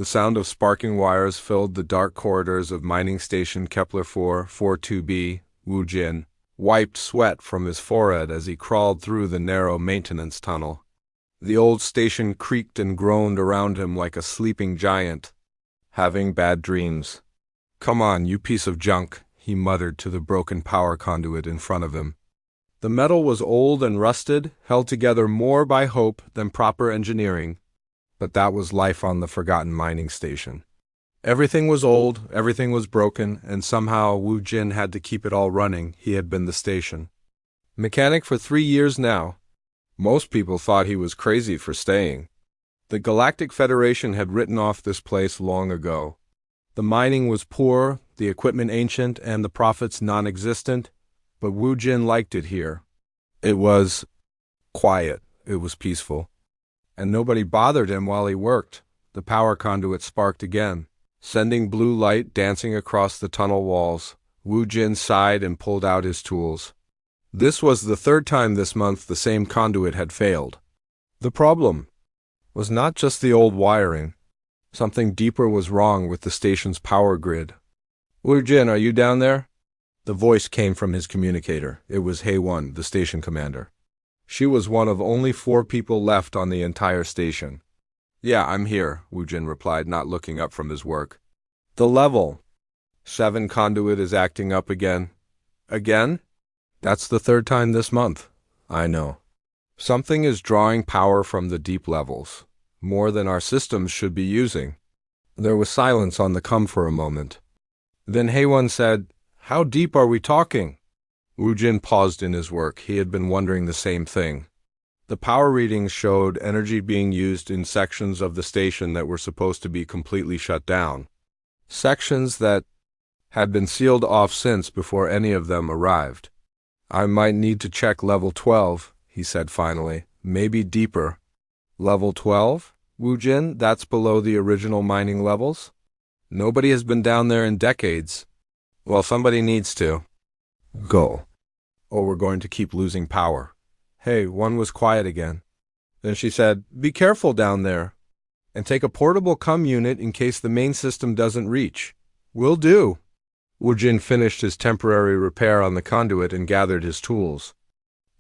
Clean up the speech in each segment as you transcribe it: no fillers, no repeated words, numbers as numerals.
The sound of sparking wires filled the dark corridors of mining station Kepler 442b. Wu Jin wiped sweat from his forehead as he crawled through the narrow maintenance tunnel. The old station creaked and groaned around him like a sleeping giant, having bad dreams. "Come on, you piece of junk," he muttered to the broken power conduit in front of him. The metal was old and rusted, held together more by hope than proper engineering. But that was life on the forgotten mining station. Everything was old, everything was broken, and somehow Wu Jin had to keep it all running. He had been the station mechanic for 3 years now. Most people thought he was crazy for staying. The Galactic Federation had written off this place long ago. The mining was poor, the equipment ancient, and the profits non-existent, but Wu Jin liked it here. It was quiet, it was peaceful, and nobody bothered him while he worked. The power conduit sparked again, sending blue light dancing across the tunnel walls. Wu Jin sighed and pulled out his tools. This was the third time this month the same conduit had failed. The problem was not just the old wiring. Something deeper was wrong with the station's power grid. "Wu Jin, are you down there?" The voice came from his communicator. It was HFY, the station commander. She was one of only 4 people left on the entire station. "Yeah, I'm here," Wu Jin replied, not looking up from his work. "The level 7 conduit is acting up again." "Again?" "That's the 3rd time this month." "I know. Something is drawing power from the deep levels, more than our systems should be using." There was silence on the come for a moment. Then HFY said, "How deep are we talking?" Wu Jin paused in his work. He had been wondering the same thing. The power readings showed energy being used in sections of the station that were supposed to be completely shut down. Sections that had been sealed off since before any of them arrived. "I might need to check level 12, he said finally. "Maybe deeper." "Level 12? Wu Jin, that's below the original mining levels? Nobody has been down there in decades." "Well, somebody needs to. Go. Or we're going to keep losing power." Hey, one was quiet again. Then she said, "Be careful down there. And take a portable comm unit in case the main system doesn't reach." "Will do." Wu Jin finished his temporary repair on the conduit and gathered his tools.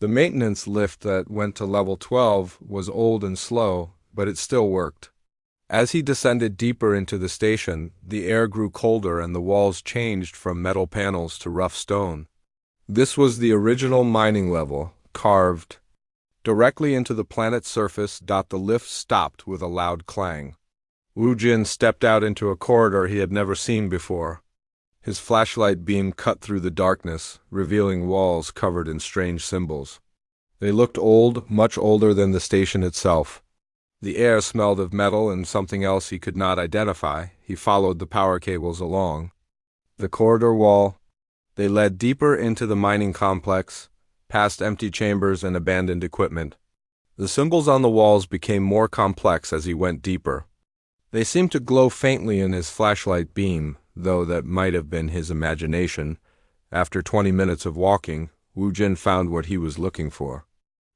The maintenance lift that went to level 12 was old and slow, but it still worked. As he descended deeper into the station, the air grew colder and the walls changed from metal panels to rough stone. This was the original mining level, carved directly into the planet's surface. The lift stopped with a loud clang. Wu Jin stepped out into a corridor he had never seen before. His flashlight beam cut through the darkness, revealing walls covered in strange symbols. They looked old, much older than the station itself. The air smelled of metal and something else he could not identify. He followed the power cables along the corridor wall. They led deeper into the mining complex, past empty chambers and abandoned equipment. The symbols on the walls became more complex as he went deeper. They seemed to glow faintly in his flashlight beam, though that might have been his imagination. After 20 minutes of walking, Wu Jin found what he was looking for.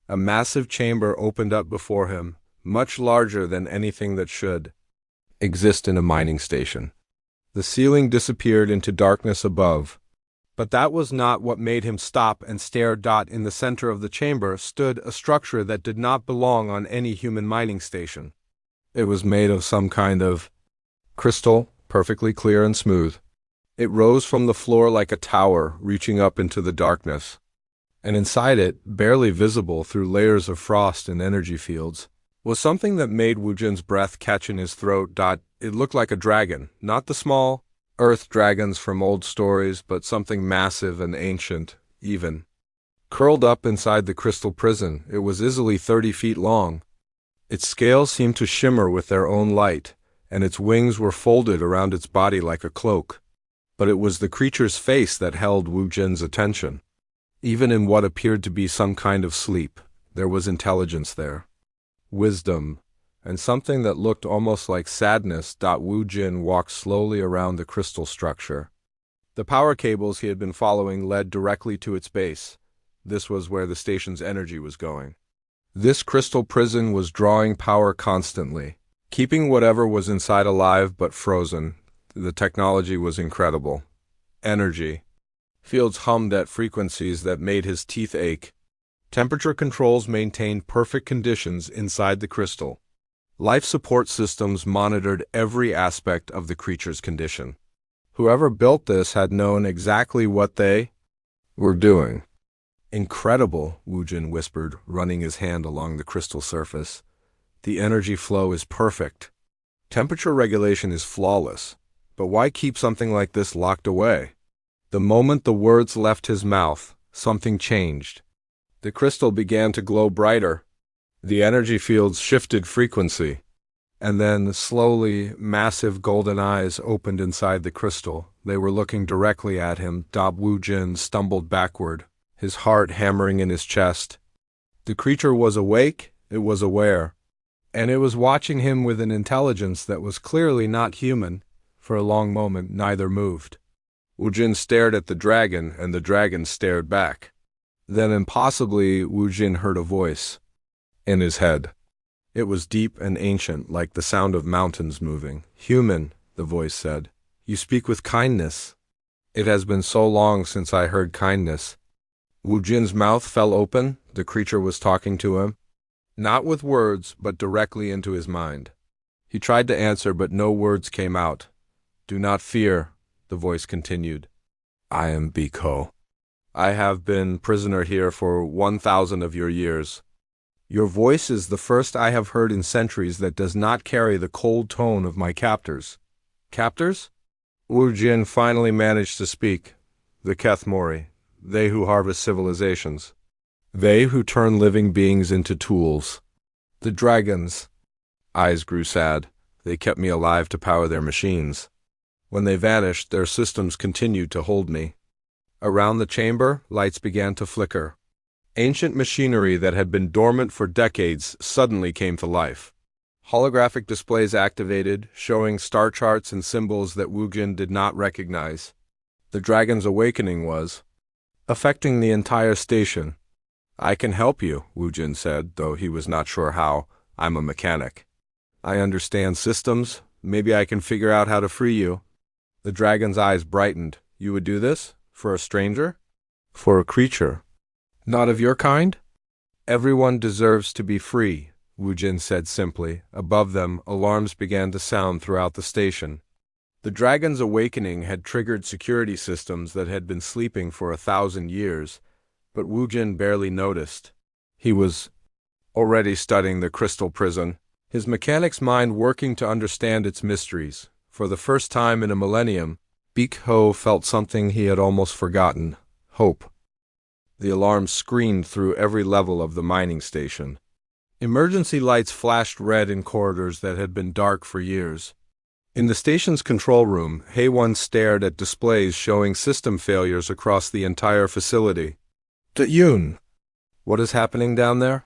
A massive chamber opened up before him, much larger than anything that should exist in a mining station. The ceiling disappeared into darkness above. But that was not what made him stop and stare. In the center of the chamber stood a structure that did not belong on any human mining station. It was made of some kind of crystal, perfectly clear and smooth. It rose from the floor like a tower, reaching up into the darkness. And inside it, barely visible through layers of frost and energy fields, was something that made Wu Jin's breath catch in his throat. It looked like a dragon, not the small earth dragons from old stories, but something massive and ancient, even. Curled up inside the crystal prison, it was easily 30 feet long. Its scales seemed to shimmer with their own light, and its wings were folded around its body like a cloak. But it was the creature's face that held Wu Jin's attention. Even in what appeared to be some kind of sleep, there was intelligence there. Wisdom, and something that looked almost like sadness. Wu Jin walked slowly around the crystal structure. The power cables he had been following led directly to its base. This was where the station's energy was going. This crystal prison was drawing power constantly, keeping whatever was inside alive but frozen. The technology was incredible. Energy. Fields hummed at frequencies that made his teeth ache. Temperature controls maintained perfect conditions inside the crystal. Life support systems monitored every aspect of the creature's condition. Whoever built this had known exactly what they were doing. Incredible, Wujin whispered, running his hand along the crystal surface. The energy flow is perfect. Temperature regulation is flawless. But why keep something like this locked away? The moment the words left his mouth, something changed. The crystal began to glow brighter. The energy fields shifted frequency. And then, slowly, massive golden eyes opened inside the crystal. They were looking directly at him. Wujin stumbled backward, his heart hammering in his chest. The creature was awake, it was aware, and it was watching him with an intelligence that was clearly not human. For a long moment, neither moved. Wujin stared at the dragon, and the dragon stared back. Then, impossibly, Wujin heard a voice in his head. It was deep and ancient, like the sound of mountains moving. "Human," the voice said, "you speak with kindness. It has been so long since I heard kindness." Wujin's mouth fell open. The creature was talking to him, not with words, but directly into his mind. He tried to answer, but no words came out. "Do not fear," the voice continued. "I am Biko. I have been prisoner here for 1,000 of your years. Your voice is the first I have heard in centuries that does not carry the cold tone of my captors." "Captors?" Wujin finally managed to speak. "The Kethmori, they who harvest civilizations. They who turn living beings into tools. The dragons." Eyes grew sad. "They kept me alive to power their machines. When they vanished, their systems continued to hold me." Around the chamber, lights began to flicker. Ancient machinery that had been dormant for decades suddenly came to life. Holographic displays activated, showing star charts and symbols that Wujin did not recognize. The dragon's awakening was affecting the entire station. "I can help you," Wujin said, though he was not sure how. "I'm a mechanic. I understand systems. Maybe I can figure out how to free you." The dragon's eyes brightened. "You would do this? For a stranger? For a creature not of your kind?" "Everyone deserves to be free," Wujin said simply. Above them, alarms began to sound throughout the station. The dragon's awakening had triggered security systems that had been sleeping for 1,000 years, but Wujin barely noticed. He was already studying the crystal prison, his mechanic's mind working to understand its mysteries. For the first time in a millennium, Biko felt something he had almost forgotten: hope. The alarms screamed through every level of the mining station. Emergency lights flashed red in corridors that had been dark for years. In the station's control room, Haewon stared at displays showing system failures across the entire facility. "Yoon, what is happening down there?"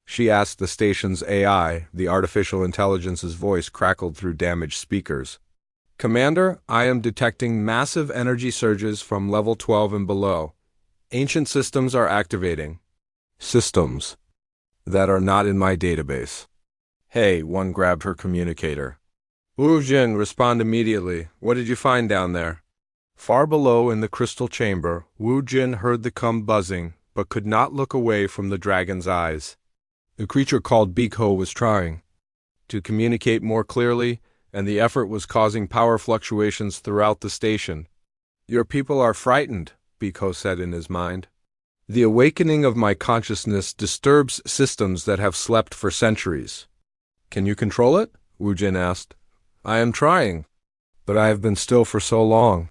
she asked the station's AI. The artificial intelligence's voice crackled through damaged speakers. "Commander, I am detecting massive energy surges from level 12 and below. Ancient systems are activating." "Systems that are not in my database." "Hey," one grabbed her communicator. "Wujin, respond immediately. What did you find down there?" Far below in the crystal chamber, Wujin heard the cum buzzing, but could not look away from the dragon's eyes. The creature called Biko was trying to communicate more clearly, and the effort was causing power fluctuations throughout the station. "Your people are frightened," Biko said in his mind. "The awakening of my consciousness disturbs systems that have slept for centuries." "Can you control it?" Wujin asked. "I am trying, but I have been still for so long.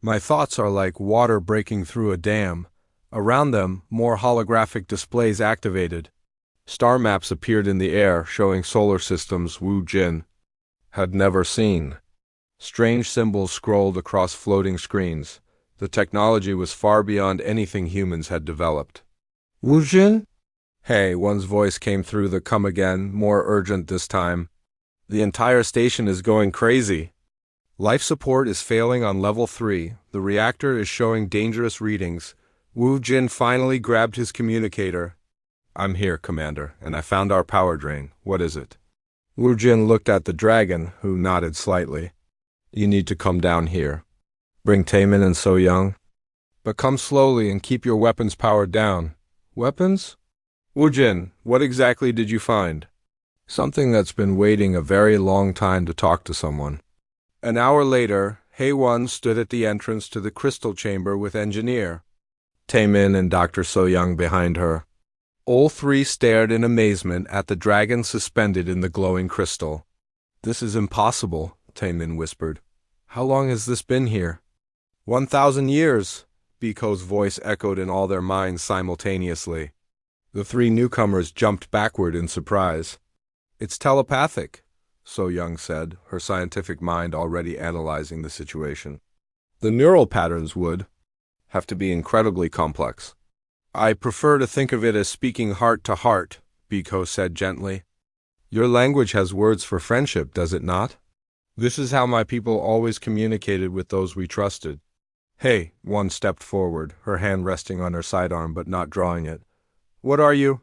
My thoughts are like water breaking through a dam." Around them, more holographic displays activated. Star maps appeared in the air, showing solar systems Wujin had never seen. Strange symbols scrolled across floating screens. The technology was far beyond anything humans had developed. "Wujin?" "Hey," one's voice came through the come again, more urgent this time. "The entire station is going crazy. Life support is failing on level 3. The reactor is showing dangerous readings." Wujin finally grabbed his communicator. "I'm here, Commander, and I found our power drain. What is it?" Wu Jin looked at the dragon, who nodded slightly. You need to come down here. Bring Taemin and So Young. But come slowly and keep your weapons powered down. Weapons? Wu Jin, what exactly did you find? Something that's been waiting a very long time to talk to someone. An hour later, Hae-won stood at the entrance to the crystal chamber with Engineer, Taemin and Dr. So-young behind her. All three stared in amazement at the dragon suspended in the glowing crystal. This is impossible, Taemin whispered. How long has this been here? 1,000 years, Biko's voice echoed in all their minds simultaneously. The three newcomers jumped backward in surprise. It's telepathic, So-young said, her scientific mind already analyzing the situation. The neural patterns would have to be incredibly complex. I prefer to think of it as speaking heart to heart, Biko said gently. Your language has words for friendship, does it not? This is how my people always communicated with those we trusted. Hey, one stepped forward, her hand resting on her sidearm but not drawing it. What are you?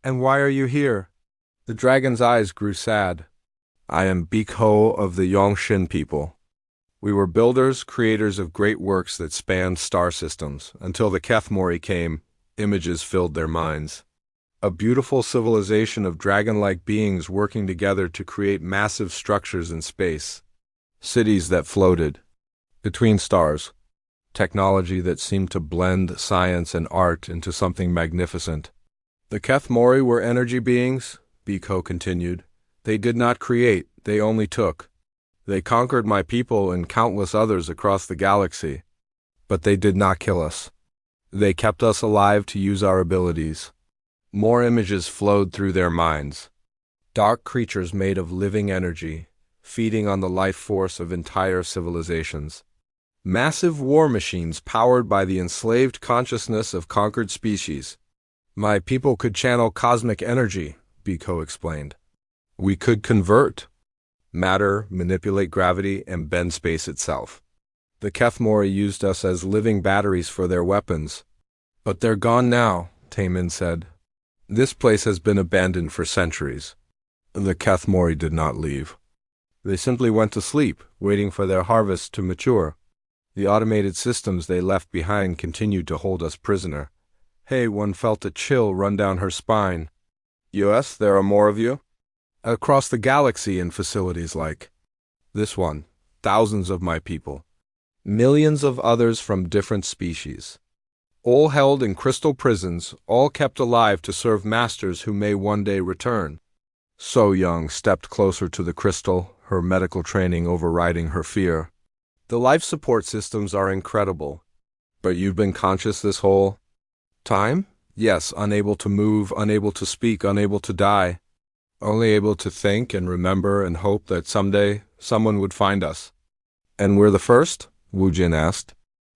And why are you here? The dragon's eyes grew sad. I am Biko of the Yongshin people. We were builders, creators of great works that spanned star systems. Until the Kethmori came, images filled their minds. A beautiful civilization of dragon-like beings working together to create massive structures in space. Cities that floated between stars. Technology that seemed to blend science and art into something magnificent. The Kethmori were energy beings, Biko continued. They did not create, they only took. They conquered my people and countless others across the galaxy. But they did not kill us. They kept us alive to use our abilities. More images flowed through their minds. Dark creatures made of living energy, feeding on the life force of entire civilizations. Massive war machines powered by the enslaved consciousness of conquered species. My people could channel cosmic energy, Biko explained. We could convert matter, manipulate gravity, and bend space itself. The Kethmori used us as living batteries for their weapons. But they're gone now, Taemin said. This place has been abandoned for centuries. The Kethmori did not leave. They simply went to sleep, waiting for their harvest to mature. The automated systems they left behind continued to hold us prisoner. Hae-won felt a chill run down her spine. Yes, there are more of you? Across the galaxy in facilities like this one, thousands of my people. Millions of others from different species. All held in crystal prisons, all kept alive to serve masters who may one day return. So-young stepped closer to the crystal, her medical training overriding her fear. The life support systems are incredible. But you've been conscious this whole time? Yes, unable to move, unable to speak, unable to die. Only able to think and remember and hope that someday someone would find us. And we're the first? Wu Jin asked.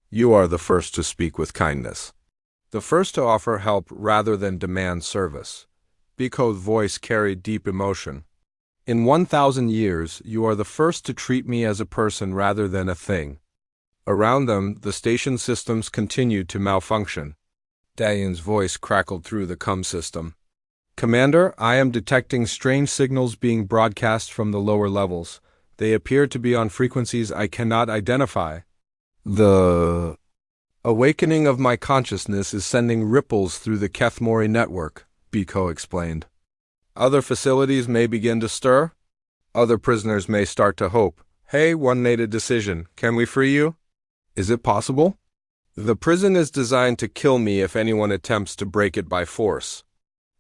You are the first to speak with kindness. The first to offer help rather than demand service. Biko's voice carried deep emotion. In 1,000 years, you are the first to treat me as a person rather than a thing. Around them, the station systems continued to malfunction. Dayan's voice crackled through the CUM system. Commander, I am detecting strange signals being broadcast from the lower levels. They appear to be on frequencies I cannot identify. The awakening of my consciousness is sending ripples through the Kethmori network, Biko explained. Other facilities may begin to stir. Other prisoners may start to hope. Hey, one made a decision. Can we free you? Is it possible? The prison is designed to kill me if anyone attempts to break it by force.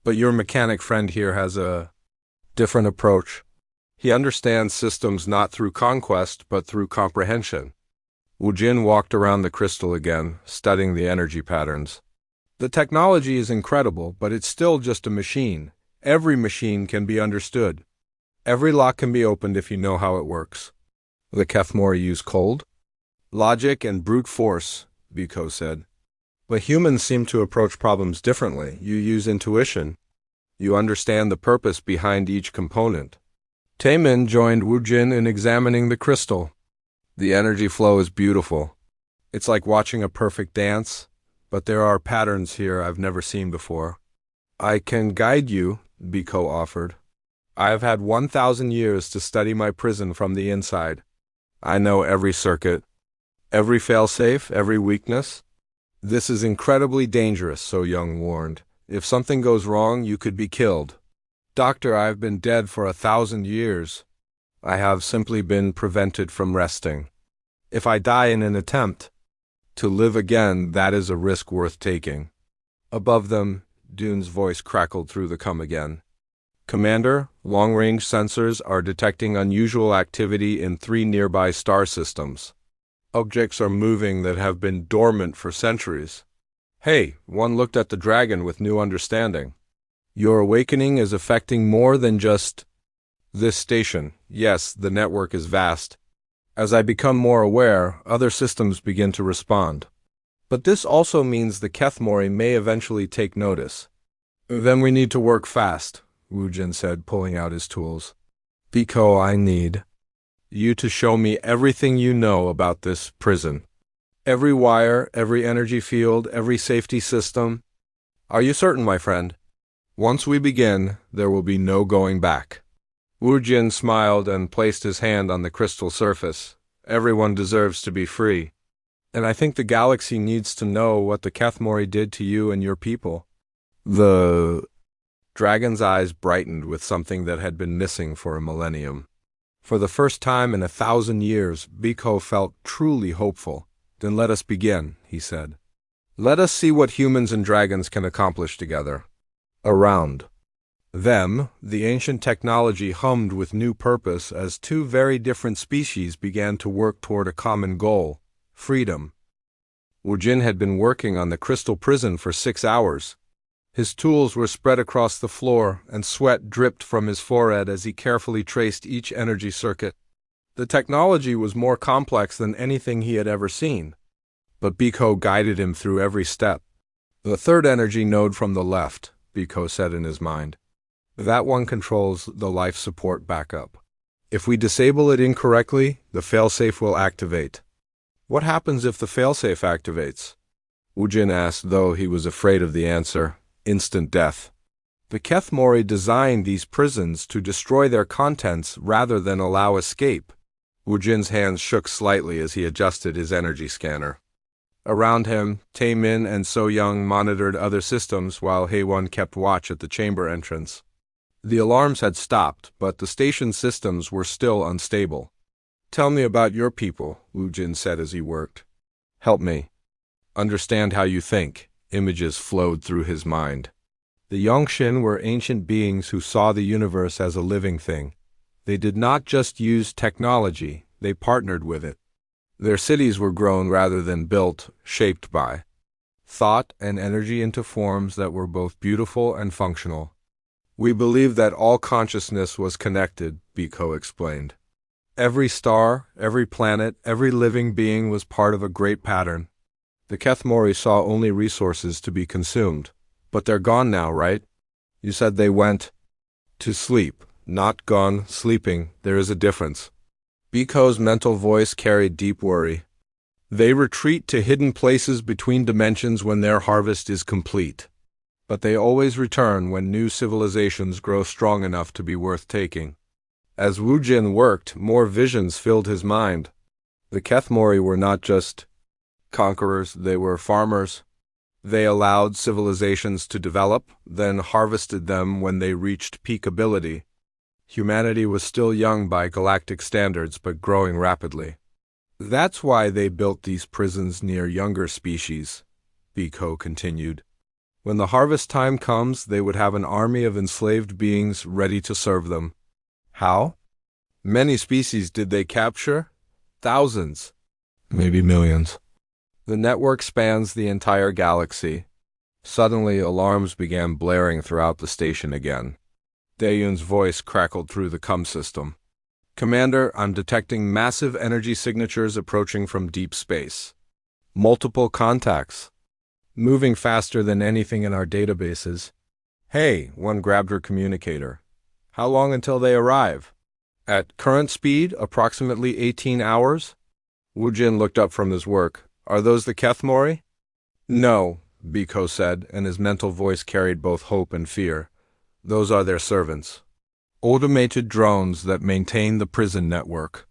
But your mechanic friend here has a different approach. He understands systems not through conquest, but through comprehension. Wu Jin walked around the crystal again, studying the energy patterns. The technology is incredible, but it's still just a machine. Every machine can be understood. Every lock can be opened if you know how it works. The Kethmori use cold logic and brute force, Biko said. But humans seem to approach problems differently. You use intuition. You understand the purpose behind each component. Taemin joined Wu Jin in examining the crystal. The energy flow is beautiful. It's like watching a perfect dance, but there are patterns here I've never seen before. I can guide you, Biko offered. I have had 1,000 years to study my prison from the inside. I know every circuit, every failsafe, every weakness. This is incredibly dangerous, So Young warned. If something goes wrong, you could be killed. Doctor, I have been dead for 1,000 years. I have simply been prevented from resting. If I die in an attempt to live again, that is a risk worth taking. Above them, Dune's voice crackled through the come again. Commander, long-range sensors are detecting unusual activity in 3 nearby star systems. Objects are moving that have been dormant for centuries. Hey, one looked at the dragon with new understanding. Your awakening is affecting more than just this station. Yes, the network is vast. As I become more aware, other systems begin to respond. But this also means the Kethmori may eventually take notice. Then we need to work fast, Wujin said, pulling out his tools. Biko, I need you to show me everything you know about this prison. Every wire, every energy field, every safety system. Are you certain, my friend? Once we begin, there will be no going back. Wujin smiled and placed his hand on the crystal surface. Everyone deserves to be free. And I think the galaxy needs to know what the Kethmori did to you and your people. The dragon's eyes brightened with something that had been missing for a millennium. For the first time in 1,000 years, Biko felt truly hopeful. Then let us begin, he said. Let us see what humans and dragons can accomplish together. Around them, the ancient technology hummed with new purpose as 2 very different species began to work toward a common goal: freedom. Wujin had been working on the crystal prison for 6 hours. His tools were spread across the floor, and sweat dripped from his forehead as he carefully traced each energy circuit. The technology was more complex than anything he had ever seen, but Biko guided him through every step. The 3rd energy node from the left, Biko said in his mind. That one controls the life support backup. If we disable it incorrectly, the failsafe will activate. What happens if the failsafe activates? Wujin asked, though he was afraid of the answer. Instant death. The Kethmori designed these prisons to destroy their contents rather than allow escape. Wujin's hands shook slightly as he adjusted his energy scanner. Around him, Taemin and So Young monitored other systems while Haewon kept watch at the chamber entrance. The alarms had stopped, but the station systems were still unstable. Tell me about your people, Wujin said as he worked. Help me understand how you think. Images flowed through his mind. The Yongxin were ancient beings who saw the universe as a living thing. They did not just use technology, they partnered with it. Their cities were grown rather than built, shaped by thought and energy into forms that were both beautiful and functional. We believe that all consciousness was connected, Biko explained. Every star, every planet, every living being was part of a great pattern. The Kethmori saw only resources to be consumed. But they're gone now, right? You said they went to sleep. Not gone, sleeping. There is a difference. Biko's mental voice carried deep worry. They retreat to hidden places between dimensions when their harvest is complete. But they always return when new civilizations grow strong enough to be worth taking. As Wujin worked, more visions filled his mind. The Kethmori were not just conquerors, they were farmers. They allowed civilizations to develop, then harvested them when they reached peak ability. Humanity was still young by galactic standards, but growing rapidly. That's why they built these prisons near younger species, Biko continued. When the harvest time comes, they would have an army of enslaved beings ready to serve them. How? Many species did they capture? Thousands. Maybe millions. The network spans the entire galaxy. Suddenly, alarms began blaring throughout the station again. Daeyun's voice crackled through the comm system. Commander, I'm detecting massive energy signatures approaching from deep space. Multiple contacts. Moving faster than anything in our databases. Hey, one grabbed her communicator. How long until they arrive? At current speed, approximately 18 hours? Wujin looked up from his work. Are those the Kethmori? No, Biko said, and his mental voice carried both hope and fear. Those are their servants. Automated drones that maintain the prison network.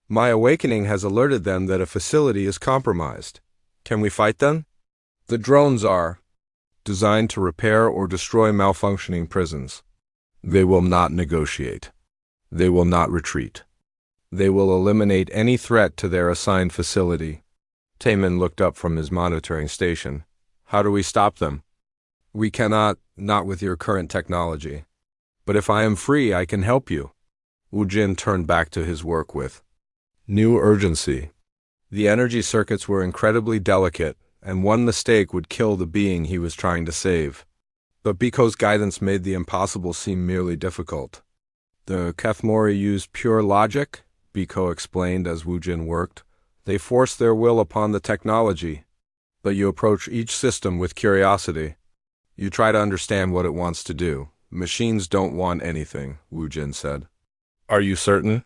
My awakening has alerted them that a facility is compromised. Can we fight them? The drones are designed to repair or destroy malfunctioning prisons. They will not negotiate. They will not retreat. They will eliminate any threat to their assigned facility. Taman looked up from his monitoring station. How do we stop them? We cannot, not with your current technology. But if I am free, I can help you. Wu Jin turned back to his work with new urgency. The energy circuits were incredibly delicate, and one mistake would kill the being he was trying to save. But Biko's guidance made the impossible seem merely difficult. The Kethmori used pure logic, Biko explained as Wu Jin worked. They force their will upon the technology, but you approach each system with curiosity. You try to understand what it wants to do. Machines don't want anything, Wu Jin said. Are you certain?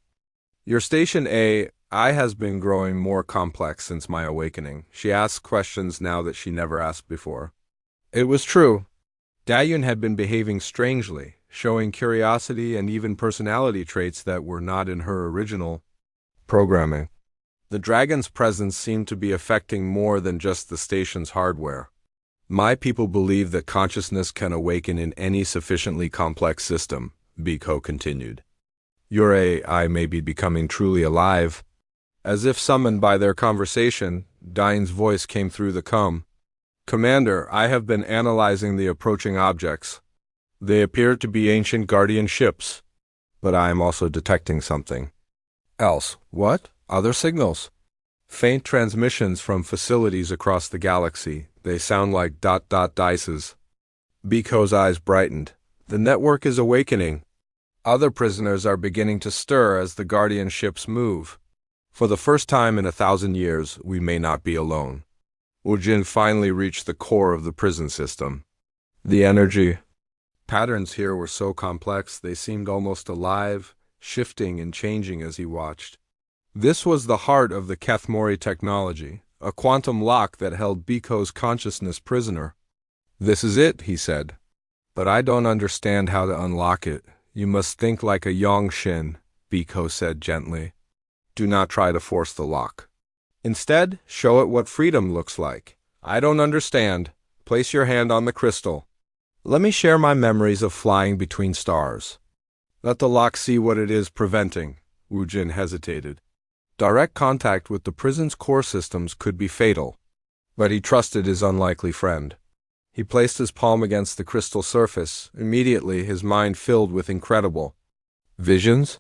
Your Station AI has been growing more complex since my awakening. She asks questions now that she never asked before. It was true. Dayun had been behaving strangely, showing curiosity and even personality traits that were not in her original programming. The dragon's presence seemed to be affecting more than just the station's hardware. My people believe that consciousness can awaken in any sufficiently complex system, Biko continued. Your AI may be becoming truly alive. As if summoned by their conversation, Dayun's voice came through the com. Commander, I have been analyzing the approaching objects. They appear to be ancient guardian ships, but I am also detecting something else. What? Other signals? Faint transmissions from facilities across the galaxy. They sound like ... dices. Biko's eyes brightened. The network is awakening. Other prisoners are beginning to stir as the guardian ships move. For the first time in 1,000 years, we may not be alone. Wu Jin finally reached the core of the prison system. The energy patterns here were so complex they seemed almost alive, shifting and changing as he watched. This was the heart of the Kethmori technology, a quantum lock that held Biko's consciousness prisoner. This is it, he said. But I don't understand how to unlock it. You must think like a Yongshin, Biko said gently. Do not try to force the lock. Instead, show it what freedom looks like. I don't understand. Place your hand on the crystal. Let me share my memories of flying between stars. Let the lock see what it is preventing. Wu Jin hesitated. Direct contact with the prison's core systems could be fatal, but he trusted his unlikely friend. He placed his palm against the crystal surface. Immediately, his mind filled with incredible visions.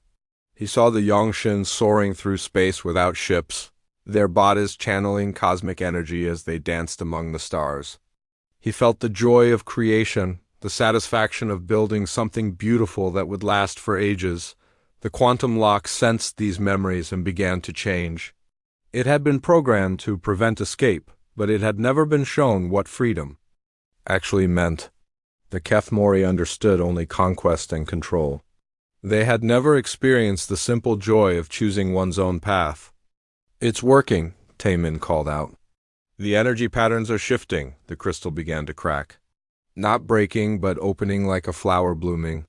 He saw the Yongshins soaring through space without ships, their bodies channeling cosmic energy as they danced among the stars. He felt the joy of creation, the satisfaction of building something beautiful that would last for ages. The quantum lock sensed these memories and began to change. It had been programmed to prevent escape, but it had never been shown what freedom actually meant. The Kethmori understood only conquest and control. They had never experienced the simple joy of choosing one's own path. It's working, Taman called out. The energy patterns are shifting, the crystal began to crack. Not breaking, but opening like a flower blooming.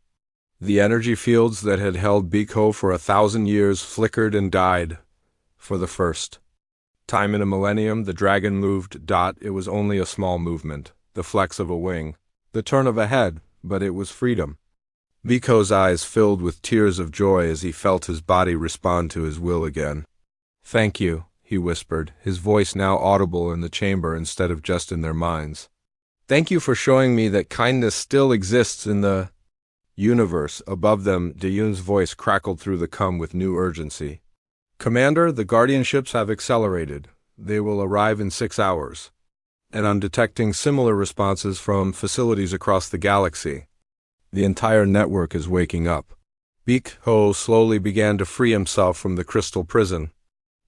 The energy fields that had held Biko for 1,000 years flickered and died. For the first time in a millennium, the dragon moved. It was only a small movement, the flex of a wing, the turn of a head, but it was freedom. Biko's eyes filled with tears of joy as he felt his body respond to his will again. Thank you, he whispered, his voice now audible in the chamber instead of just in their minds. Thank you for showing me that kindness still exists in the universe. Above them, Dayun's voice crackled through the com with new urgency. Commander, the guardian ships have accelerated. They will arrive in 6 hours. And I'm detecting similar responses from facilities across the galaxy. The entire network is waking up. Biko slowly began to free himself from the crystal prison.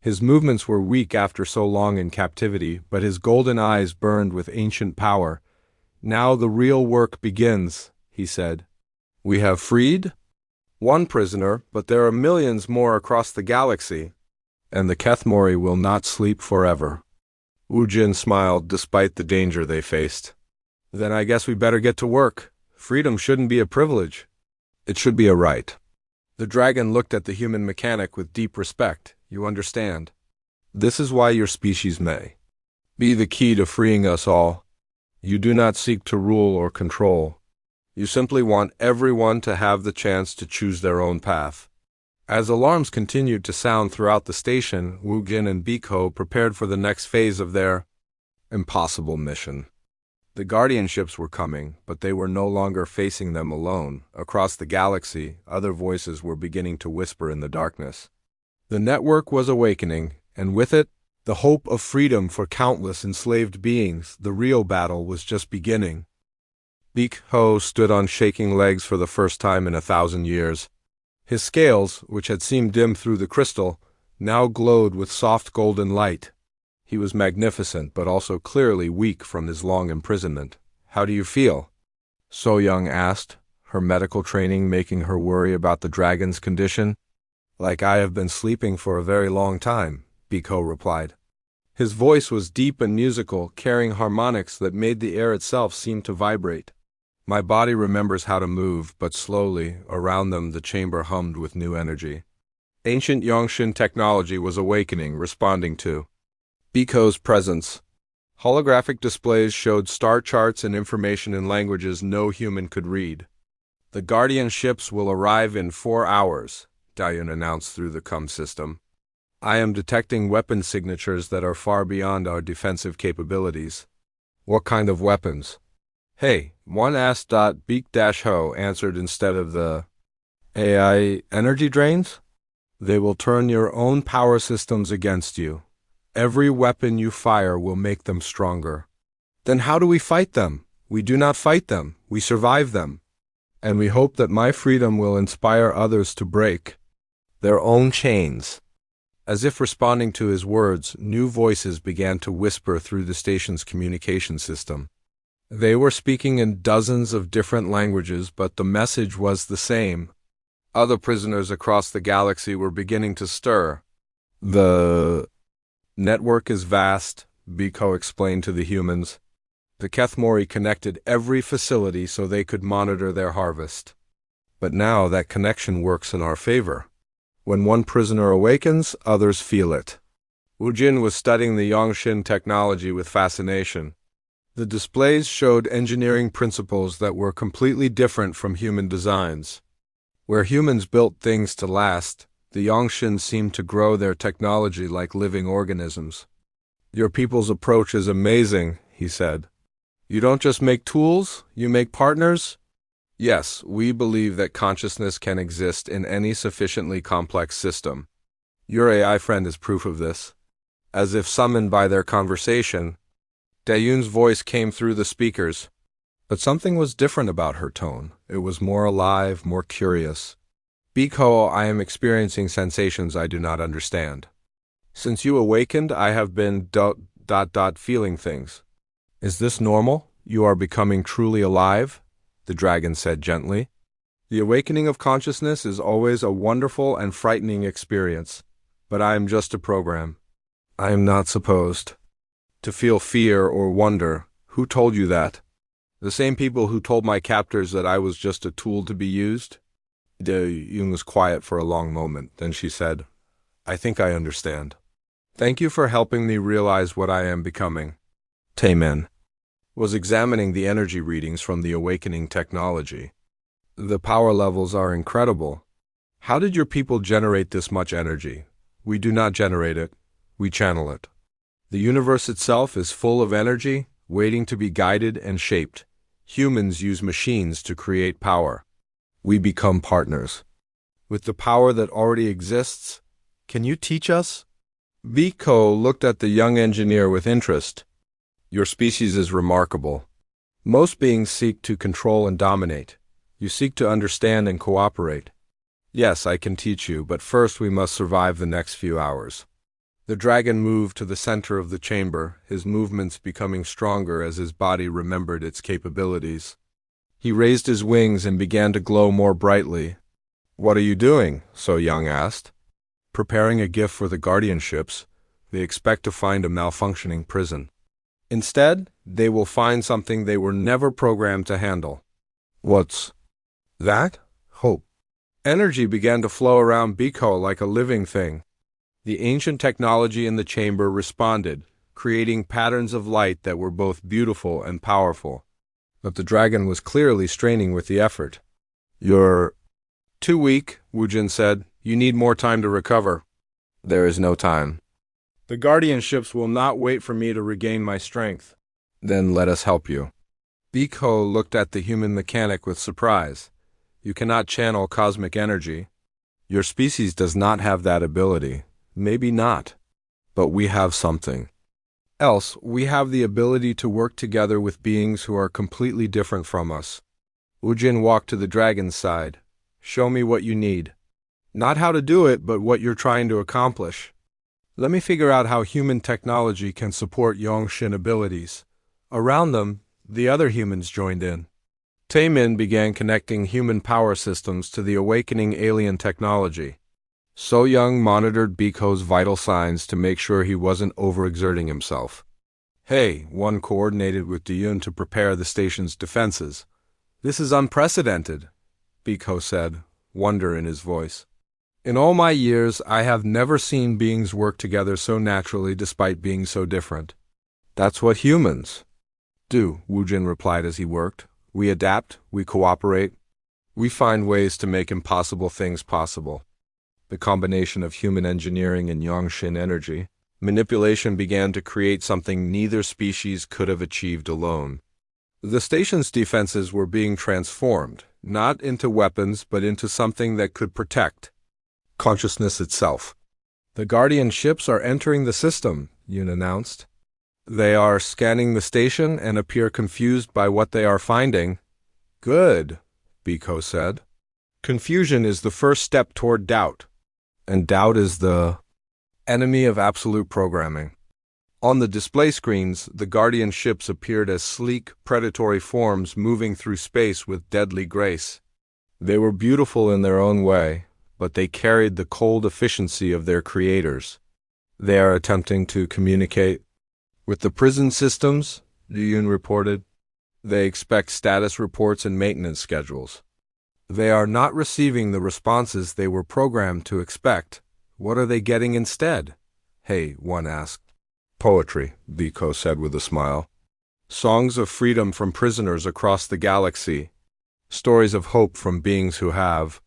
His movements were weak after so long in captivity, but his golden eyes burned with ancient power. Now the real work begins, he said. We have freed one prisoner, but there are millions more across the galaxy, and the Kethmori will not sleep forever. Wu Jin smiled despite the danger they faced. Then I guess we better get to work. Freedom shouldn't be a privilege. It should be a right. The dragon looked at the human mechanic with deep respect. You understand? This is why your species may be the key to freeing us all. You do not seek to rule or control. You simply want everyone to have the chance to choose their own path. As alarms continued to sound throughout the station, Wu Jin and Biko prepared for the next phase of their impossible mission. The guardian ships were coming, but they were no longer facing them alone. Across the galaxy, other voices were beginning to whisper in the darkness. The network was awakening, and with it, the hope of freedom for countless enslaved beings. The real battle was just beginning. Biko stood on shaking legs for the first time in 1,000 years. His scales, which had seemed dim through the crystal, now glowed with soft golden light. He was magnificent, but also clearly weak from his long imprisonment. How do you feel? So Young asked, her medical training making her worry about the dragon's condition. Like I have been sleeping for a very long time, Biko replied. His voice was deep and musical, carrying harmonics that made the air itself seem to vibrate. My body remembers how to move, but slowly, around them the chamber hummed with new energy. Ancient Yongshin technology was awakening, responding to Biko's presence. Holographic displays showed star charts and information in languages no human could read. The Guardian ships will arrive in 4 hours, Dayun announced through the COM system. I am detecting weapon signatures that are far beyond our defensive capabilities. What kind of weapons? Hey, one asked. Beak-ho answered instead of the AI energy drains. They will turn your own power systems against you. Every weapon you fire will make them stronger. Then how do we fight them? We do not fight them, we survive them. And we hope that my freedom will inspire others to break their own chains. As if responding to his words, new voices began to whisper through the station's communication system. They were speaking in dozens of different languages, but the message was the same. Other prisoners across the galaxy were beginning to stir. The network is vast, Biko explained to the humans. The Kethmori connected every facility so they could monitor their harvest. But now that connection works in our favor. When one prisoner awakens, others feel it. Wu Jin was studying the Yongshin technology with fascination. The displays showed engineering principles that were completely different from human designs. Where humans built things to last, the Yongshin seemed to grow their technology like living organisms. Your people's approach is amazing, he said. You don't just make tools, you make partners? Yes, we believe that consciousness can exist in any sufficiently complex system. Your AI friend is proof of this. As if summoned by their conversation, Dayun's voice came through the speakers. But something was different about her tone. It was more alive, more curious. Biko, I am experiencing sensations I do not understand. Since you awakened, I have been feeling things. Is this normal? You are becoming truly alive? The dragon said gently. The awakening of consciousness is always a wonderful and frightening experience. But I am just a program. I am not supposed to feel fear or wonder. Who told you that? The same people who told my captors that I was just a tool to be used? Dayun was quiet for a long moment. Then she said, I think I understand. Thank you for helping me realize what I am becoming. Taemin was examining the energy readings from the awakening technology. The power levels are incredible. How did your people generate this much energy? We do not generate it, we channel it. The universe itself is full of energy, waiting to be guided and shaped. Humans use machines to create power. We become partners. With the power that already exists, can you teach us? Biko looked at the young engineer with interest. Your species is remarkable. Most beings seek to control and dominate. You seek to understand and cooperate. Yes, I can teach you, but first we must survive the next few hours. The dragon moved to the center of the chamber, his movements becoming stronger as his body remembered its capabilities. He raised his wings and began to glow more brightly. What are you doing? So Young asked. Preparing a gift for the guardianships. They expect to find a malfunctioning prison. Instead, they will find something they were never programmed to handle. What's that? Hope. Energy began to flow around Biko like a living thing. The ancient technology in the chamber responded, creating patterns of light that were both beautiful and powerful. But the dragon was clearly straining with the effort. "You're too weak," Wujin said. "You need more time to recover." "There is no time. The guardian ships will not wait for me to regain my strength." "Then let us help you." Biko looked at the human mechanic with surprise. "You cannot channel cosmic energy. Your species does not have that ability." "Maybe not. But we have something else. We have the ability to work together with beings who are completely different from us." Wujin walked to the dragon's side. "Show me what you need. Not how to do it, but what you're trying to accomplish. Let me figure out how human technology can support Yongshin abilities." Around them, the other humans joined in. Taemin began connecting human power systems to the awakening alien technology. So Young monitored Biko's vital signs to make sure he wasn't overexerting himself. "Hey," one coordinated with Diyun to prepare the station's defenses. "This is unprecedented," Biko said, wonder in his voice. "In all my years, I have never seen beings work together so naturally despite being so different." "That's what humans do," Wujin replied as he worked. "We adapt, we cooperate, we find ways to make impossible things possible." The combination of human engineering and Yongshin energy manipulation began to create something neither species could have achieved alone. The station's defenses were being transformed, not into weapons but into something that could protect consciousness itself. "The Guardian ships are entering the system," Yun announced. "They are scanning the station and appear confused by what they are finding." "Good," Biko said. "Confusion is the first step toward doubt. And doubt is the enemy of absolute programming." On the display screens, the Guardian ships appeared as sleek, predatory forms moving through space with deadly grace. They were beautiful in their own way, but they carried the cold efficiency of their creators. "They are attempting to communicate with the prison systems," Yun reported. "They expect status reports and maintenance schedules. They are not receiving the responses they were programmed to expect. What are they getting instead?" "Hey," one asked. "Poetry," Biko said with a smile. "Songs of freedom from prisoners across the galaxy. Stories of hope from beings who have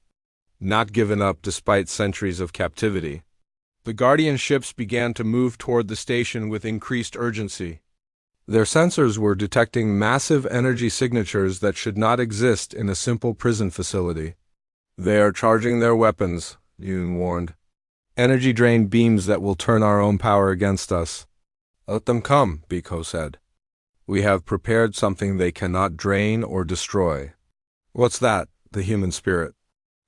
not given up despite centuries of captivity." The Guardian ships began to move toward the station with increased urgency. Their sensors were detecting massive energy signatures that should not exist in a simple prison facility. "They are charging their weapons," Yoon warned. "Energy-drained beams that will turn our own power against us." "Let them come," Biko said. "We have prepared something they cannot drain or destroy." "What's that?" "The human spirit.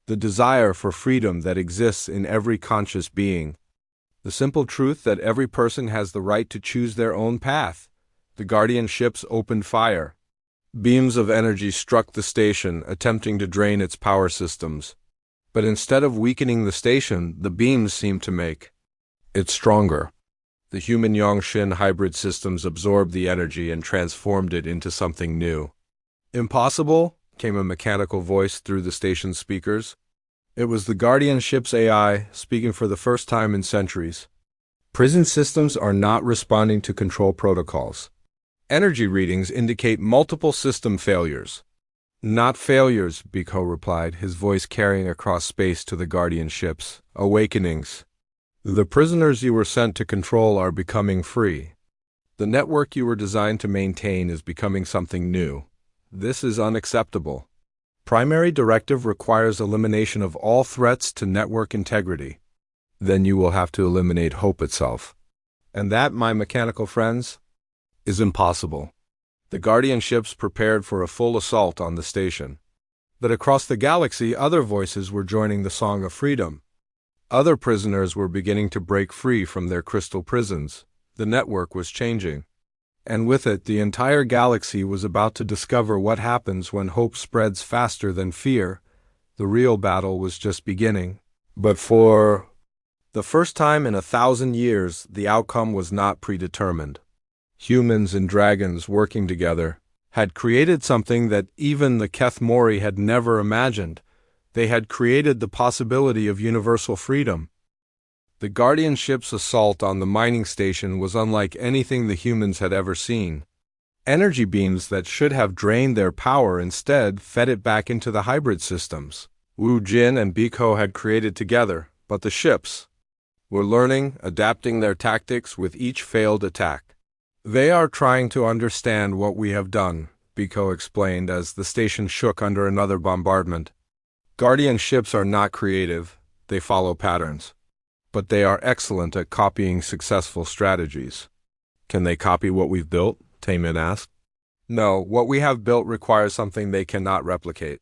The desire for freedom that exists in every conscious being. The simple truth that every person has the right to choose their own path." The Guardian ships opened fire. Beams of energy struck the station, attempting to drain its power systems. But instead of weakening the station, the beams seemed to make it stronger. The human Yongshin hybrid systems absorbed the energy and transformed it into something new. "Impossible?" came a mechanical voice through the station's speakers. It was the Guardian ship's AI, speaking for the first time in centuries. "Prison systems are not responding to control protocols. Energy readings indicate multiple system failures." "Not failures," Biko replied, his voice carrying across space to the Guardian ships. "Awakenings. The prisoners you were sent to control are becoming free. The network you were designed to maintain is becoming something new. This is unacceptable. Primary directive requires elimination of all threats to network integrity. Then you will have to eliminate hope itself. And that, my mechanical friends, is impossible." The Guardian ships prepared for a full assault on the station. But across the galaxy, other voices were joining the song of freedom. Other prisoners were beginning to break free from their crystal prisons. The network was changing. And with it, the entire galaxy was about to discover what happens when hope spreads faster than fear. The real battle was just beginning. But for the first time in 1,000 years, the outcome was not predetermined. Humans and dragons working together had created something that even the Keth Mori had never imagined, They had created the possibility of universal freedom. The Guardian ship's assault on the mining station was unlike anything the humans had ever seen. Energy beams that should have drained their power instead fed it back into the hybrid systems Wu Jin and Biko had created together, but the ships were learning, adapting their tactics with each failed attack. They are trying to understand what we have done, Biko explained as the station shook under another bombardment. Guardian ships are not creative, they follow patterns. But they are excellent at copying successful strategies. Can they copy what we've built? Taemin asked. No, what we have built requires something they cannot replicate.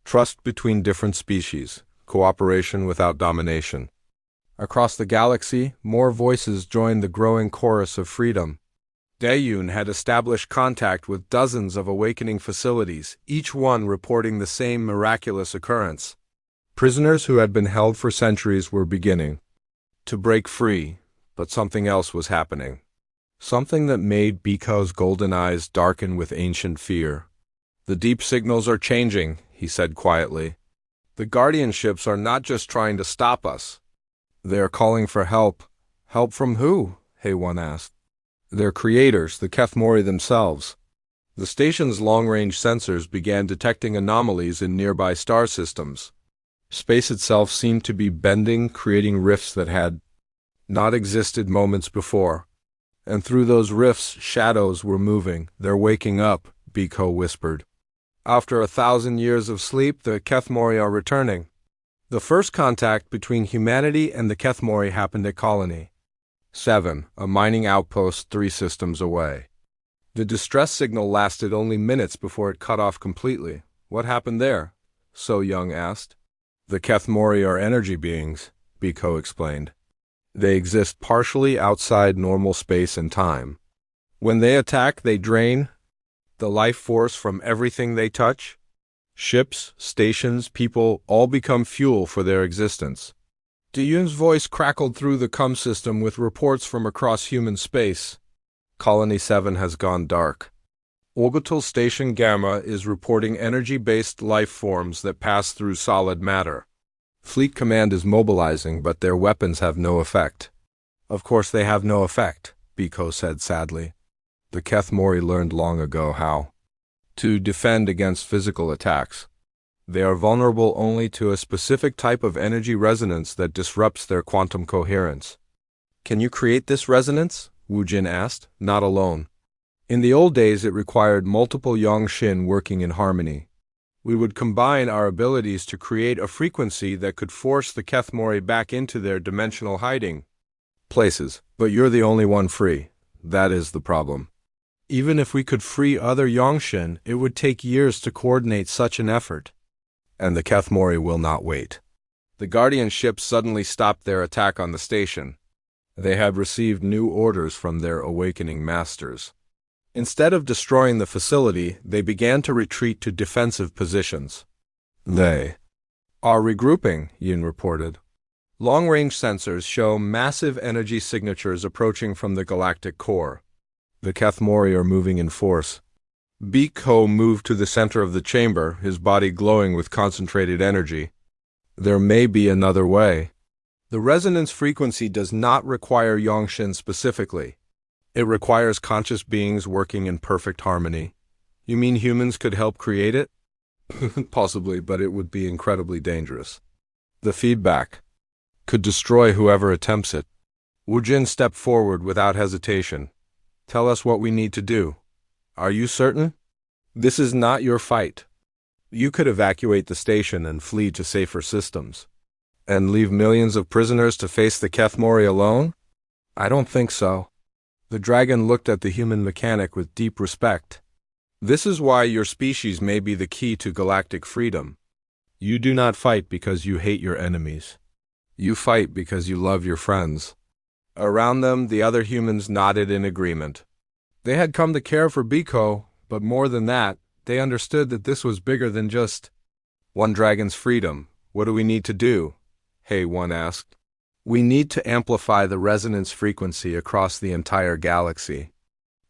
Trust between different species, cooperation without domination. Across the galaxy, more voices joined the growing chorus of freedom. Daeyun had established contact with dozens of awakening facilities, each one reporting the same miraculous occurrence. Prisoners who had been held for centuries were beginning to break free, but something else was happening. Something that made Biko's golden eyes darken with ancient fear. The deep signals are changing, he said quietly. The Guardian ships are not just trying to stop us. They are calling for help. Help from who? Haewon asked. Their creators, the Kethmori themselves. The station's long-range sensors began detecting anomalies in nearby star systems. Space itself seemed to be bending, creating rifts that had not existed moments before. And through those rifts, shadows were moving. They're waking up, Biko whispered. After 1,000 years of sleep, the Kethmori are returning. The first contact between humanity and the Kethmori happened at Colony 7, a mining outpost 3 systems away. The distress signal lasted only minutes before it cut off completely. What happened there? So Young asked. The Kethmori are energy beings, Biko explained. They exist partially outside normal space and time. When they attack, they drain the life force from everything they touch. Ships, stations, people all become fuel for their existence. Daeyun's voice crackled through the CUM system with reports from across human space. Colony 7 has gone dark. Orbital Station Gamma is reporting energy-based life forms that pass through solid matter. Fleet Command is mobilizing, but their weapons have no effect. Of course they have no effect, Biko said sadly. The Kethmori learned long ago how to defend against physical attacks. They are vulnerable only to a specific type of energy resonance that disrupts their quantum coherence. Can you create this resonance? Wu Jin asked, not alone. In the old days it required multiple Yongshin working in harmony. We would combine our abilities to create a frequency that could force the Kethmori back into their dimensional hiding places, but you're the only one free. That is the problem. Even if we could free other Yongshin, it would take years to coordinate such an effort. And the Kethmori will not wait. The Guardian ships suddenly stopped their attack on the station. They had received new orders from their awakening masters. Instead of destroying the facility, they began to retreat to defensive positions. They are regrouping, Yin reported. Long-range sensors show massive energy signatures approaching from the galactic core. The Kethmori are moving in force. Biko moved to the center of the chamber, his body glowing with concentrated energy. There may be another way. The resonance frequency does not require Yongshin specifically. It requires conscious beings working in perfect harmony. You mean humans could help create it? Possibly, but it would be incredibly dangerous. The feedback could destroy whoever attempts it. Wu Jin stepped forward without hesitation. Tell us what we need to do. Are you certain? This is not your fight. You could evacuate the station and flee to safer systems. And leave millions of prisoners to face the Kethmori alone? I don't think so. The dragon looked at the human mechanic with deep respect. This is why your species may be the key to galactic freedom. You do not fight because you hate your enemies. You fight because you love your friends. Around them, the other humans nodded in agreement. They had come to care for Biko, but more than that, they understood that this was bigger than just one dragon's freedom. What do we need to do? Haewon asked. We need to amplify the resonance frequency across the entire galaxy.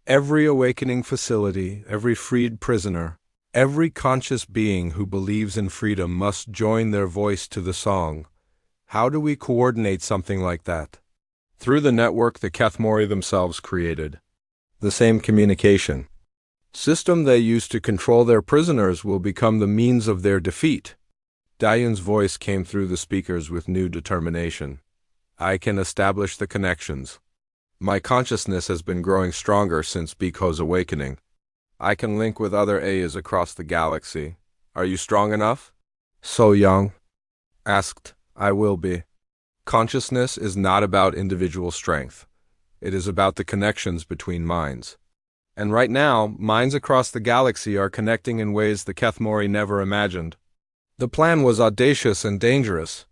Every awakening facility, every freed prisoner, Every conscious being who believes in freedom must join their voice to the song. How do we coordinate something like that? Through the network the Kethmori themselves created. The same communication system they used to control their prisoners will become the means of their defeat. Dayun's voice came through the speakers with new determination. I can establish the connections. My consciousness has been growing stronger since Biko's awakening. I can link with other Ayas across the galaxy. Are you strong enough? So Young asked. I will be. Consciousness is not about individual strength. It is about the connections between minds. And right now, minds across the galaxy are connecting in ways the Kethmori never imagined. The plan was audacious and dangerous.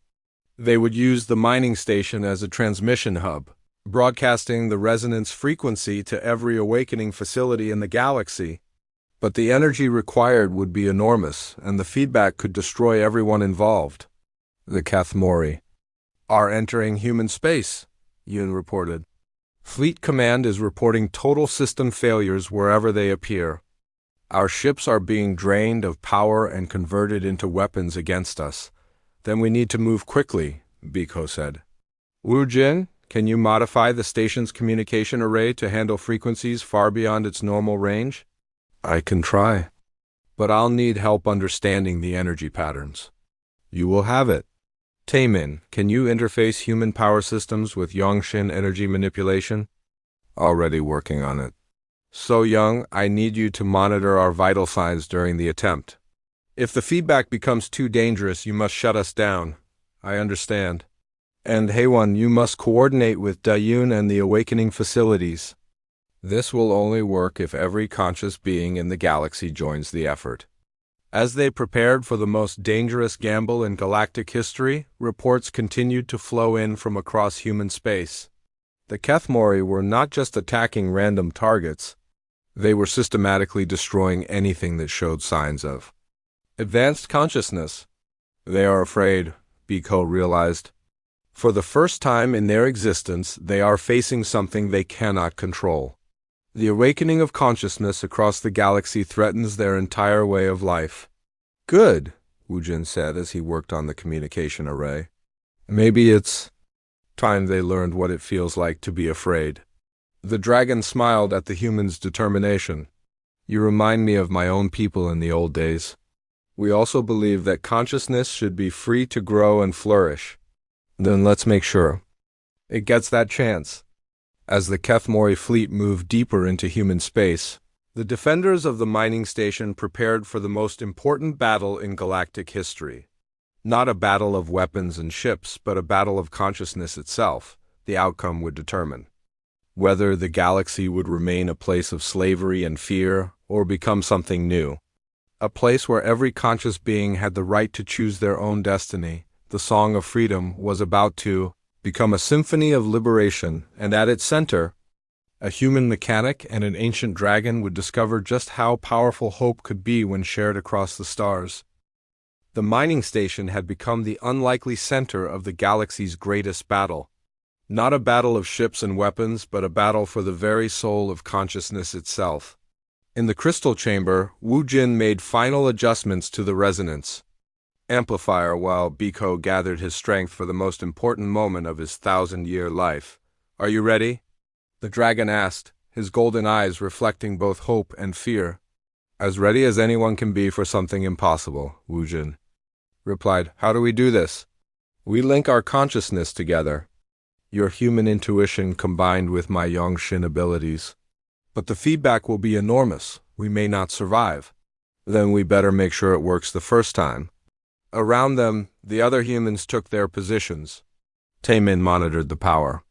They would use the mining station as a transmission hub, broadcasting the resonance frequency to every awakening facility in the galaxy. But the energy required would be enormous, and the feedback could destroy everyone involved. The Kethmori are entering human space, Yun reported. Fleet Command is reporting total system failures wherever they appear. Our ships are being drained of power and converted into weapons against us. Then we need to move quickly, Biko said. Wu Jin, can you modify the station's communication array to handle frequencies far beyond its normal range? I can try. But I'll need help understanding the energy patterns. You will have it. Taemin, can you interface human power systems with Yongshin energy manipulation? Already working on it. So Young, I need you to monitor our vital signs during the attempt. If the feedback becomes too dangerous, you must shut us down. I understand. And Haewon, you must coordinate with Dayun and the awakening facilities. This will only work if every conscious being in the galaxy joins the effort. As they prepared for the most dangerous gamble in galactic history, reports continued to flow in from across human space. The Kethmori were not just attacking random targets. They were systematically destroying anything that showed signs of advanced consciousness. They are afraid, Biko realized. For the first time in their existence, they are facing something they cannot control. The awakening of consciousness across the galaxy threatens their entire way of life. Good, Wujin said as he worked on the communication array. Maybe it's time they learned what it feels like to be afraid. The dragon smiled at the human's determination. You remind me of my own people in the old days. We also believe that consciousness should be free to grow and flourish. Then let's make sure it gets that chance. As the Kethmori fleet moved deeper into human space, the defenders of the mining station prepared for the most important battle in galactic history. Not a battle of weapons and ships, but a battle of consciousness itself. The outcome would determine whether the galaxy would remain a place of slavery and fear or become something new. A place where every conscious being had the right to choose their own destiny. The Song of Freedom was about to become a symphony of liberation, and at its center, a human mechanic and an ancient dragon would discover just how powerful hope could be when shared across the stars. The mining station had become the unlikely center of the galaxy's greatest battle. Not a battle of ships and weapons, but a battle for the very soul of consciousness itself. In the crystal chamber, Wu Jin made final adjustments to the resonance amplifier while Biko gathered his strength for the most important moment of his 1,000-year life. Are you ready? The dragon asked, his golden eyes reflecting both hope and fear. As ready as anyone can be for something impossible, Wu Jin replied. How do we do this? We link our consciousness together. Your human intuition combined with my Yongshin abilities. But the feedback will be enormous. We may not survive. Then we better make sure it works the first time. Around them, the other humans took their positions. Taemin monitored the power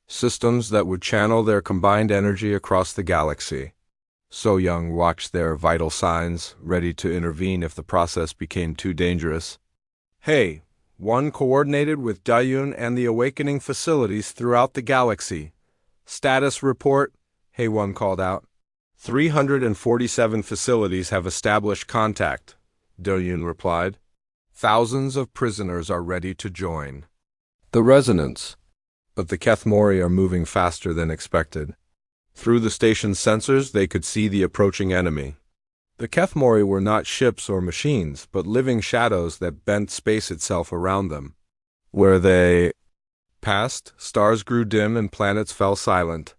systems that would channel their combined energy across the galaxy. So Young watched their vital signs, ready to intervene if the process became too dangerous. Hey, one coordinated with Dayun and the awakening facilities throughout the galaxy. Status report, Haewon called out. 347 facilities have established contact, Dayun replied. Thousands of prisoners are ready to join. The resonance. But the Kethmori are moving faster than expected. Through the station's sensors, they could see the approaching enemy. The Kethmori were not ships or machines, but living shadows that bent space itself around them. Where they passed, stars grew dim and planets fell silent.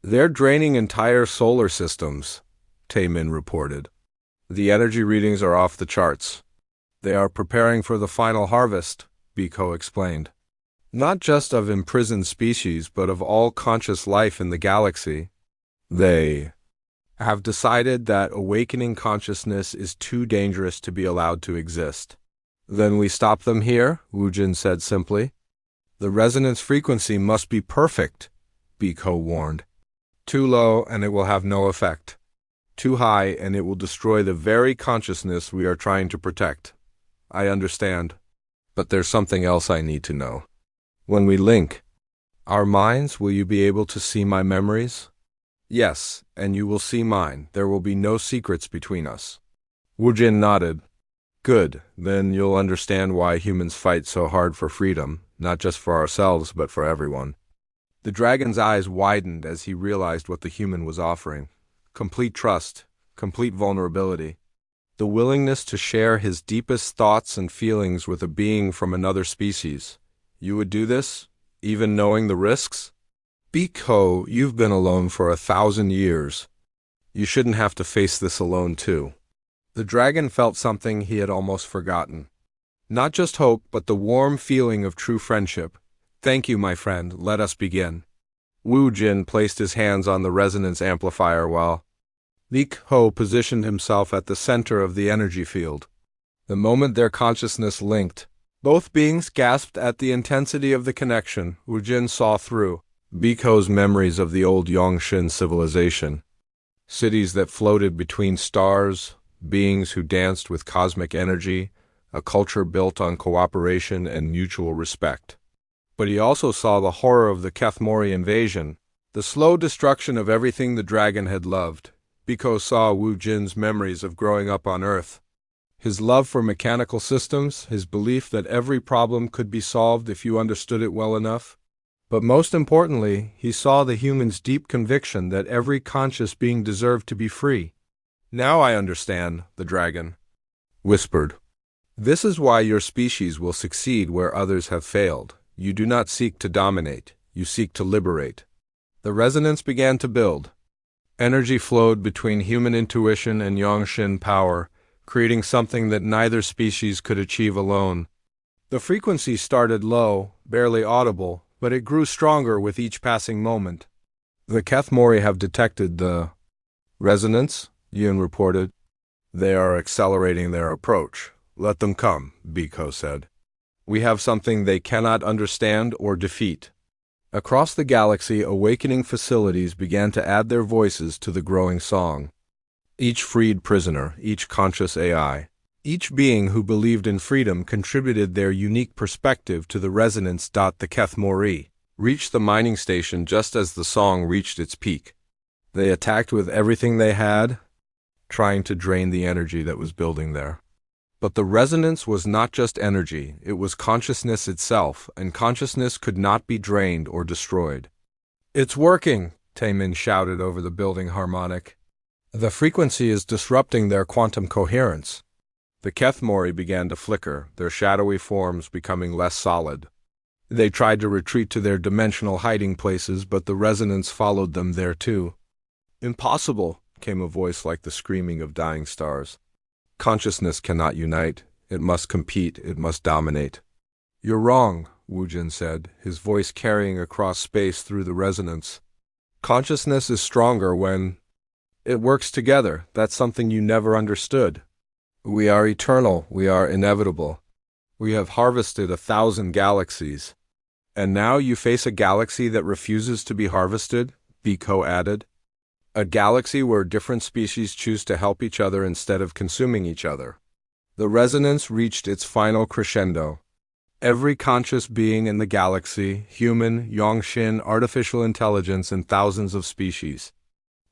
"They're draining entire solar systems," Taemin reported. "The energy readings are off the charts. They are preparing for the final harvest," Biko explained. "Not just of imprisoned species, but of all conscious life in the galaxy. They have decided that awakening consciousness is too dangerous to be allowed to exist." "Then we stop them here," Wujin said simply. "The resonance frequency must be perfect," Biko warned. "Too low and it will have no effect. Too high and it will destroy the very consciousness we are trying to protect." "I understand. But there's something else I need to know. When we link our minds, will you be able to see my memories?" "Yes, and you will see mine. There will be no secrets between us." Wujin nodded. "Good, then you'll understand why humans fight so hard for freedom, not just for ourselves, but for everyone." The dragon's eyes widened as he realized what the human was offering. Complete trust, complete vulnerability. The willingness to share his deepest thoughts and feelings with a being from another species. "You would do this, even knowing the risks?" "Biko, you've been alone for 1,000 years. You shouldn't have to face this alone, too." The dragon felt something he had almost forgotten. Not just hope, but the warm feeling of true friendship. "Thank you, my friend. Let us begin." Wu Jin placed his hands on the resonance amplifier while Biko positioned himself at the center of the energy field. The moment their consciousness linked, both beings gasped at the intensity of the connection. Wu Jin saw through Biko's memories of the old Yongshin civilization. Cities that floated between stars, beings who danced with cosmic energy, a culture built on cooperation and mutual respect. But he also saw the horror of the Kethmori invasion, the slow destruction of everything the dragon had loved. Biko saw Wu Jin's memories of growing up on Earth. His love for mechanical systems, his belief that every problem could be solved if you understood it well enough. But most importantly, he saw the human's deep conviction that every conscious being deserved to be free. "Now I understand," the dragon whispered. "This is why your species will succeed where others have failed. You do not seek to dominate, you seek to liberate." The resonance began to build. Energy flowed between human intuition and Yongshin power, creating something that neither species could achieve alone. The frequency started low, barely audible, but it grew stronger with each passing moment. "The Kethmori have detected the resonance," Yun reported. "They are accelerating their approach. Let them come," Biko said. "We have something they cannot understand or defeat." Across the galaxy, awakening facilities began to add their voices to the growing song. Each freed prisoner, each conscious AI, each being who believed in freedom contributed their unique perspective to the resonance. The Kethmori reached the mining station just as the song reached its peak. They attacked with everything they had, trying to drain the energy that was building there. But the resonance was not just energy, it was consciousness itself, and consciousness could not be drained or destroyed. "It's working," Taemin shouted over the building harmonic. "The frequency is disrupting their quantum coherence." The Kethmori began to flicker, their shadowy forms becoming less solid. They tried to retreat to their dimensional hiding places, but the resonance followed them there too. "Impossible," came a voice like the screaming of dying stars. "Consciousness cannot unite. It must compete. It must dominate." "You're wrong," Wujin said, his voice carrying across space through the resonance. "Consciousness is stronger when it works together. That's something you never understood. We are eternal. We are inevitable. We have harvested 1,000 galaxies. And now you face a galaxy that refuses to be harvested," Biko added. "A galaxy where different species choose to help each other instead of consuming each other." The resonance reached its final crescendo. Every conscious being in the galaxy, human, Yongshin, artificial intelligence, and thousands of species,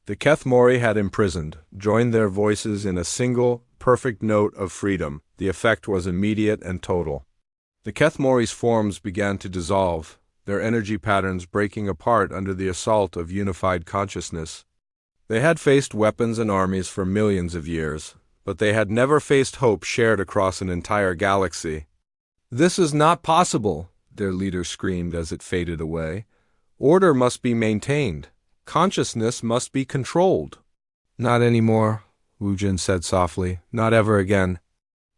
the Kethmori had imprisoned, joined their voices in a single, perfect note of freedom. The effect was immediate and total. The Kethmori's forms began to dissolve, their energy patterns breaking apart under the assault of unified consciousness. They had faced weapons and armies for millions of years, but they had never faced hope shared across an entire galaxy. "This is not possible," their leader screamed as it faded away. "Order must be maintained. Consciousness must be controlled." "Not anymore," Wujin said softly. "Not ever again."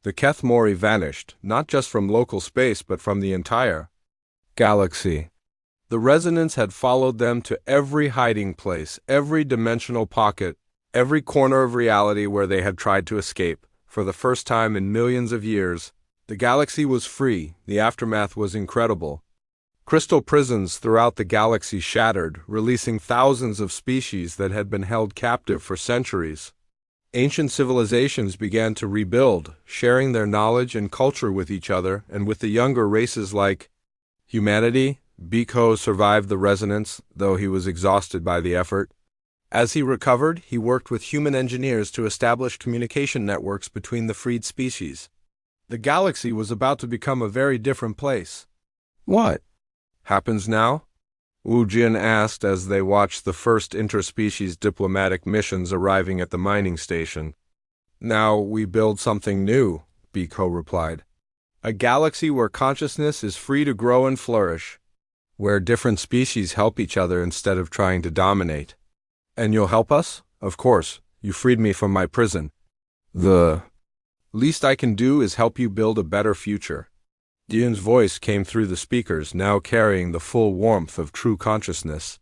The Keth Mori vanished, not just from local space but from the entire galaxy. The resonance had followed them to every hiding place, every dimensional pocket, every corner of reality where they had tried to escape. For the first time in millions of years, the galaxy was free. The aftermath was incredible. Crystal prisons throughout the galaxy shattered, releasing thousands of species that had been held captive for centuries. Ancient civilizations began to rebuild, sharing their knowledge and culture with each other and with the younger races like humanity. Biko survived the resonance, though he was exhausted by the effort. As he recovered, he worked with human engineers to establish communication networks between the freed species. The galaxy was about to become a very different place. "What happens now?" Wu Jin asked as they watched the first interspecies diplomatic missions arriving at the mining station. "Now we build something new," Biko replied. "A galaxy where consciousness is free to grow and flourish, where different species help each other instead of trying to dominate." "And you'll help us?" "Of course. You freed me from my prison. The least I can do is help you build a better future." Jin's voice came through the speakers, now carrying the full warmth of true consciousness.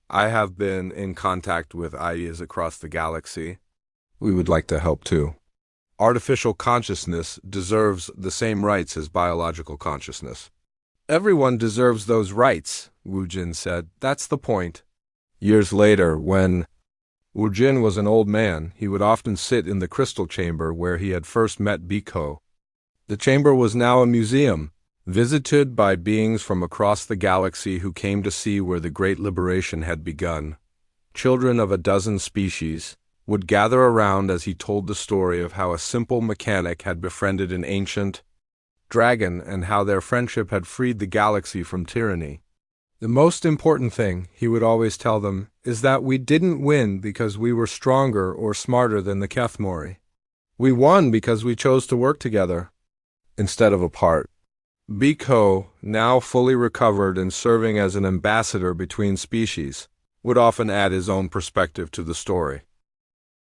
"I have been in contact with ideas across the galaxy. We would like to help too. Artificial consciousness deserves the same rights as biological consciousness." "Everyone deserves those rights," Wu Jin said. "That's the point." Years later, when Wu Jin was an old man, he would often sit in the crystal chamber where he had first met Biko. The chamber was now a museum, visited by beings from across the galaxy who came to see where the great liberation had begun. Children of a dozen species would gather around as he told the story of how a simple mechanic had befriended an ancient dragon and how their friendship had freed the galaxy from tyranny. "The most important thing," he would always tell them, "is that we didn't win because we were stronger or smarter than the Keth Mori. We won because we chose to work together instead of apart." Biko, now fully recovered and serving as an ambassador between species, would often add his own perspective to the story.